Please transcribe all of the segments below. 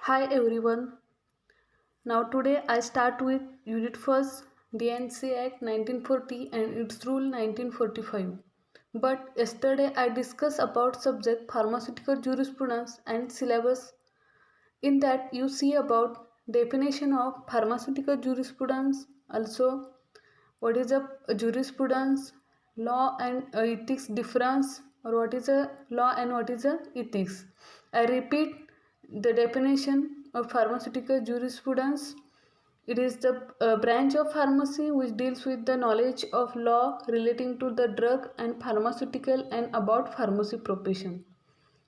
Hi everyone. Now today I start with Unit 1st DNC Act 1940 and its Rule 1945. But yesterday I discussed about subject pharmaceutical jurisprudence and syllabus. In that you see about definition of pharmaceutical jurisprudence, also what is a jurisprudence, law and ethics difference, or what is a law and what is a ethics. I repeat the definition of pharmaceutical jurisprudence. It is the branch of pharmacy which deals with the knowledge of law relating to the drug and pharmaceutical and about pharmacy profession.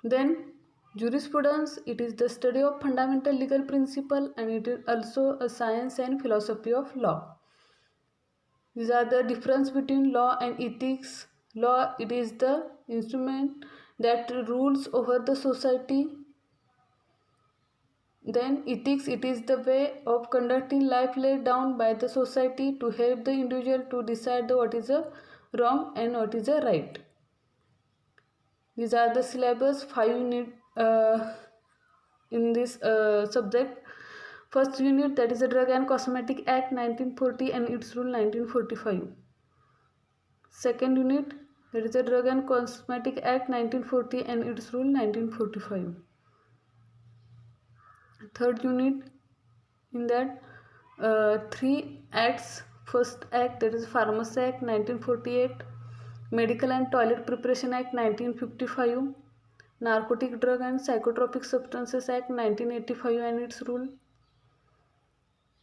Then jurisprudence, it is the study of fundamental legal principle and it is also a science and philosophy of law. These are the difference between law and ethics. Law, it is the instrument that rules over the society. Then ethics, it is the way of conducting life laid down by the society to help the individual to decide what is a wrong and what is a right. These are the syllabus 5 unit in this subject. First unit, that is the Drug and Cosmetic Act 1940 and its rule 1945. Second unit, that is the Drug and Cosmetic Act 1940 and its rule 1945. Third unit, in that three acts. First act, that is Pharmacy Act 1948, Medical and Toilet Preparation Act 1955, Narcotic Drug and Psychotropic Substances Act 1985 and its rule.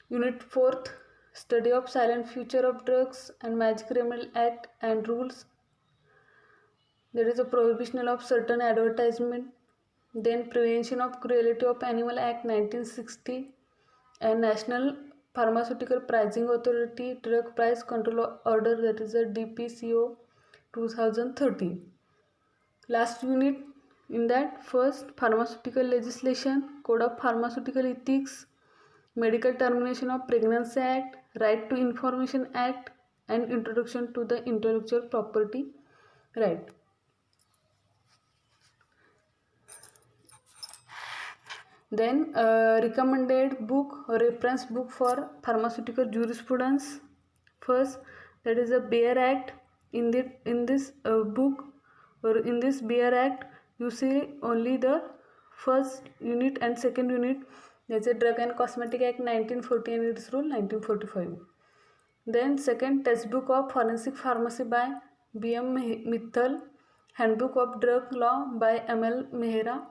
Unit 4th, Study of Silent Future of Drugs and Magic Remedy Act and rules. There is a prohibition of certain advertisement. Then Prevention of Cruelty of Animal Act 1960 and National Pharmaceutical Pricing Authority Drug Price Control Order, that is a DPCO 2030. Last unit, in that first pharmaceutical legislation, Code of Pharmaceutical Ethics, Medical Termination of Pregnancy Act, Right to Information Act and Introduction to the Intellectual Property Right. Then recommended book or reference book for pharmaceutical jurisprudence. First, that is a Bayer Act. In this book or in this Bayer Act, you see only the first unit and second unit. That's a Drug and Cosmetic Act 1940 and its rule 1945. Then second, textbook of forensic pharmacy by B.M. Mittal, Handbook of Drug Law by M.L. Mehra,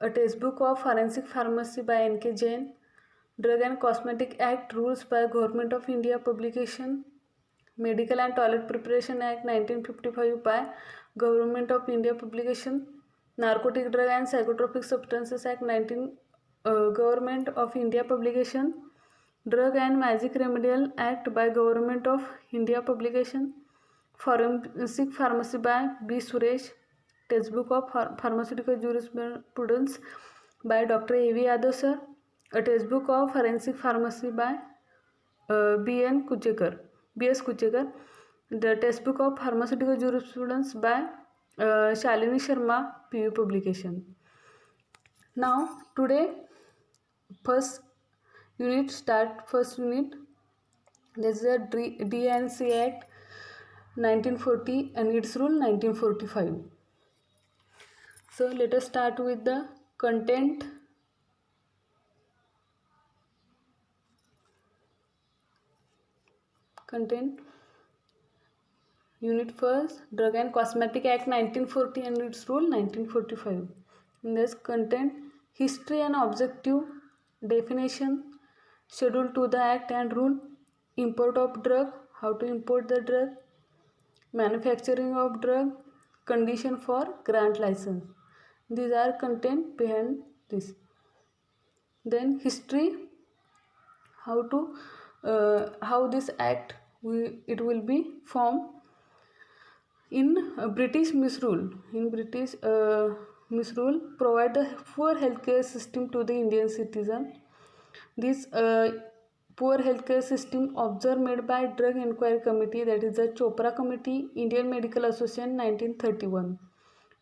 a textbook of forensic pharmacy by N.K. Jain, Drug and Cosmetic Act Rules by Government of India publication, Medical and Toilet Preparation Act 1955 by Government of India publication, Narcotic Drug and Psychotropic Substances Act 19 Government of India publication, Drug and Magic Remedial Act by Government of India publication, Forensic Pharmacy by B. Suresh, Textbook of Pharmaceutical Jurisprudence by Dr. A.V. Yadav sir, a textbook of Forensic Pharmacy by B.S. Kuchekar, the textbook of Pharmaceutical Jurisprudence by Shalini Sharma, PU publication. Now today first unit, this is a DNC Act 1940 and its rule 1945. So let us start with the content. Unit first, Drug and Cosmetic Act 1940 and its rule 1945. In this content, history and objective, definition, schedule to the act and rule, import of drug, how to import the drug, manufacturing of drug, condition for grant license. These are content behind this. Then history, how this act it will be formed in British misrule. In British misrule, provide the poor healthcare system to the Indian citizen. This poor healthcare system observed made by Drug Inquiry Committee, that is the Chopra Committee, Indian Medical Association 1931.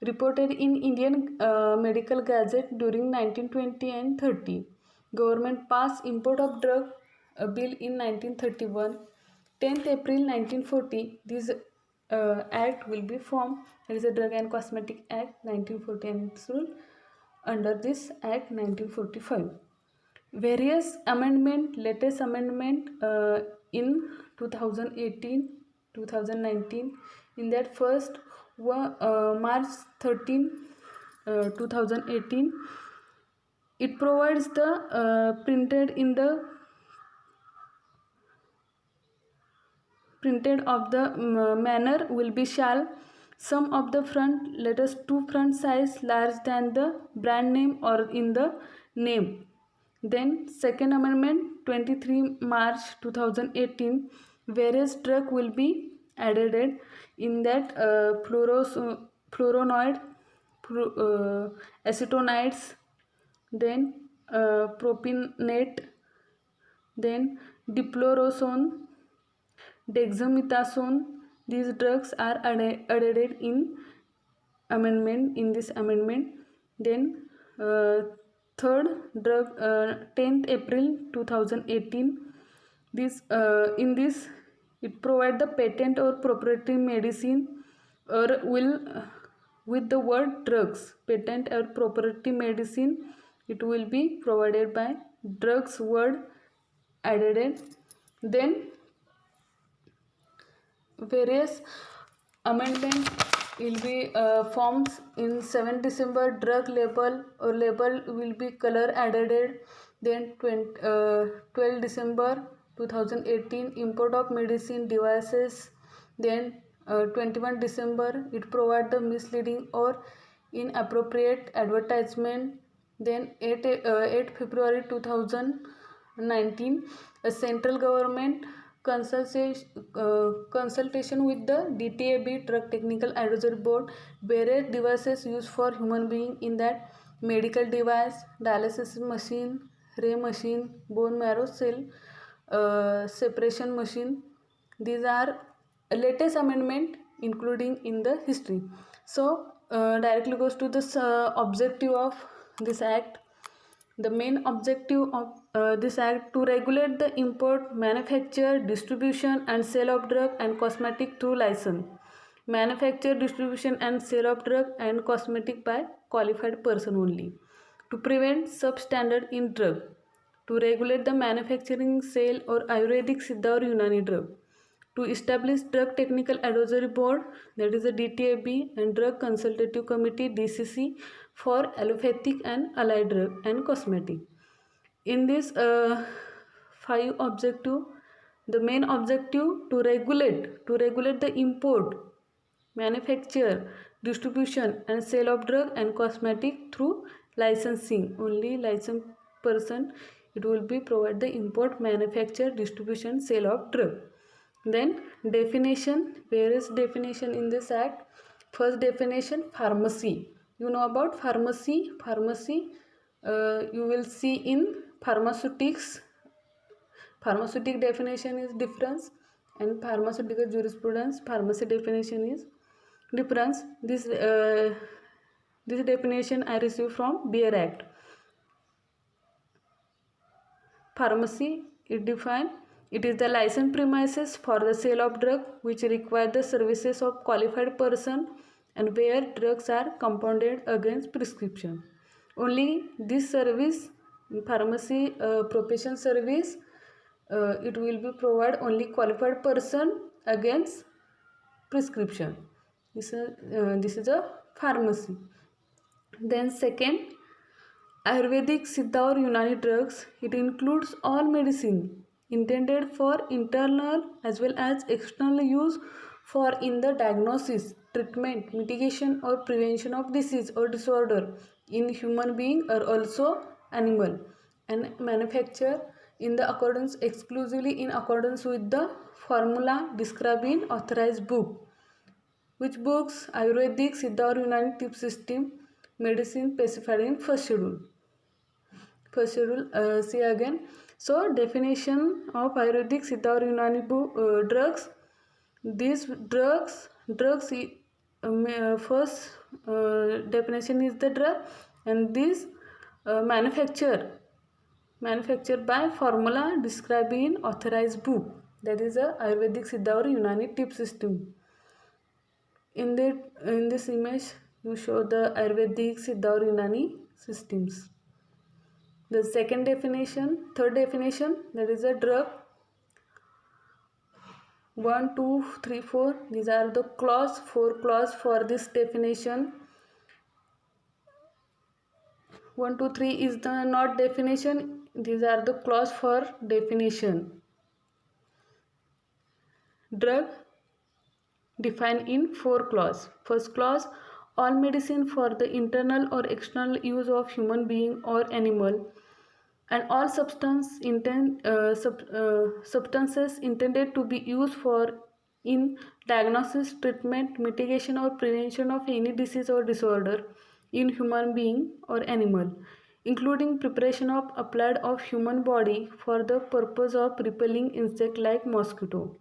reported in Indian Medical Gazette during 1920 and 30. Government passed Import of Drug Bill in 1931. 10th April 1940, this act will be formed. That is the Drug and Cosmetic Act 1940 and its rule under this Act 1945. Various amendment, latest amendment in 2018, 2019. In that first March 13, 2018, it provides the printed of the manner will be shall some of the front letters two front size large than the brand name or in the name. Then second amendment 23 March 2018, various drug will be added in that fluoronoid, acetonides, then propionate, then diflurosone, dexamethasone. These drugs are added in this amendment. Then third drug 10th April 2018, this in this it provide the patent or proprietary medicine or will with the word drugs, patent or proprietary medicine, it will be provided by drugs word added. Then various amendment will be forms in 7 December, drug label or label will be color added. Then 12 December 2018, import of medicine devices. Then 21 December, it provide the misleading or inappropriate advertisement. Then 8 February 2019, a central government consultation with the DTAB, Drug Technical Advisory Board, various devices used for human being, in that medical device, dialysis machine, ray machine, bone marrow cell separation machine. These are latest amendment including in the history. So directly goes to this objective of this act. The main objective of this act to regulate the import, manufacture, distribution and sale of drug and cosmetic through license. Manufacture, distribution and sale of drug and cosmetic by qualified person only. To prevent substandard in drug. To regulate the manufacturing, sale or Ayurvedic, Siddha or Unani drug. To establish Drug Technical Advisory Board, that is the DTAB, and Drug Consultative Committee DCC for allopathic and allied drug and cosmetic. In this 5 objective, the main objective to regulate the import, manufacture, distribution and sale of drug and cosmetic through licensing. Only licensed person it will be provide the import, manufacture, distribution, sale of drug. Then definition, various definition in this act. First definition, pharmacy. You know about pharmacy. Pharmacy you will see in pharmaceutics. Pharmaceutic definition is difference, and pharmaceutical jurisprudence pharmacy definition is difference. This definition I received from Beer Act. Pharmacy is defined. It is the licensed premises for the sale of drug which require the services of qualified person and where drugs are compounded against prescription. Only this service, pharmacy profession service, it will be provide only qualified person against prescription. This is a pharmacy. Then second, Ayurvedic, Siddha or Unani drugs. It includes all medicine intended for internal as well as external use for in the diagnosis, treatment, mitigation or prevention of disease or disorder in human being or also animal, and manufacture in the accordance exclusively in accordance with the formula described in authorized book. Which books? Ayurvedic, Siddha or Unani tip system medicine specified in first schedule. First schedule, see again. So definition of Ayurvedic, Siddha or Unani drugs. These drugs first definition is the drug, and this manufactured by formula described in authorized book, that is a Ayurvedic Siddha or Unani tip system. In this image you show the Ayurvedic Siddha or Unani systems. The third definition, that is a drug. 1, 2, 3, 4, these are the clause, 4 clause for this definition. 1, 2, 3 is the not definition, these are the clause for definition. Drug defined in 4 clause. First clause, all medicine for the internal or external use of human being or animal, and all substances intended to be used for in diagnosis, treatment, mitigation or prevention of any disease or disorder in human being or animal, including preparation of applied of human body for the purpose of repelling insect like mosquito.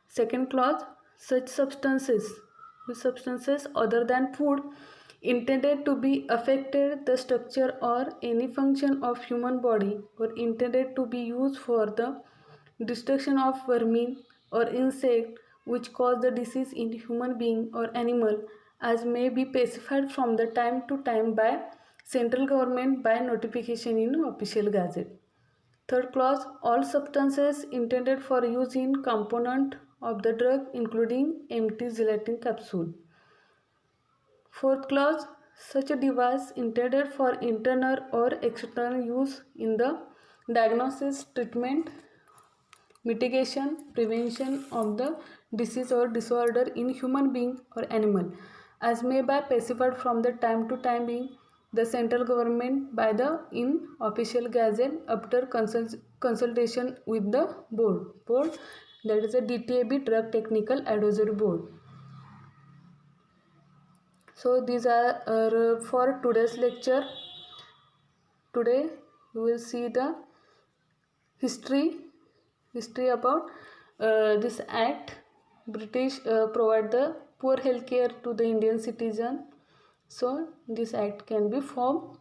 Second clause, such substances other than food intended to be affected the structure or any function of human body or intended to be used for the destruction of vermin or insect which cause the disease in human being or animal, as may be specified from the time to time by central government by notification in official gazette. Third clause, all substances intended for use in component of the drug including empty gelatin capsule. Fourth clause, such a device intended for internal or external use in the diagnosis, treatment, mitigation, prevention of the disease or disorder in human being or animal, as may be specified from the time to time being the central government by the in official gazette after consultation with the board, that is a DTAB, Drug Technical Advisory Board. So these are for today's lecture. Today you will see the history about this act. British provide the poor health care to the Indian citizen, so this act can be formed.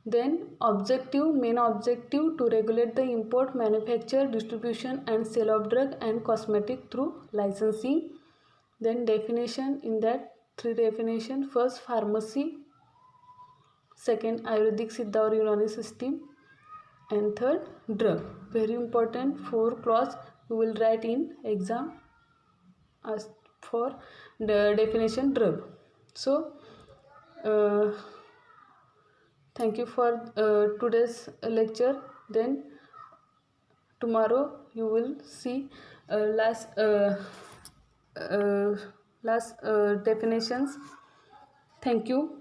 Then main objective to regulate the import, manufacture, distribution and sale of drug and cosmetic through licensing. Then definition, in that 3 definition. First, pharmacy. Second, Ayurvedic Siddha or Unani system. And third, drug. Very important, 4 clause you will write in exam as for the definition drug. So thank you for today's lecture. Then tomorrow you will see last definitions. Thank you.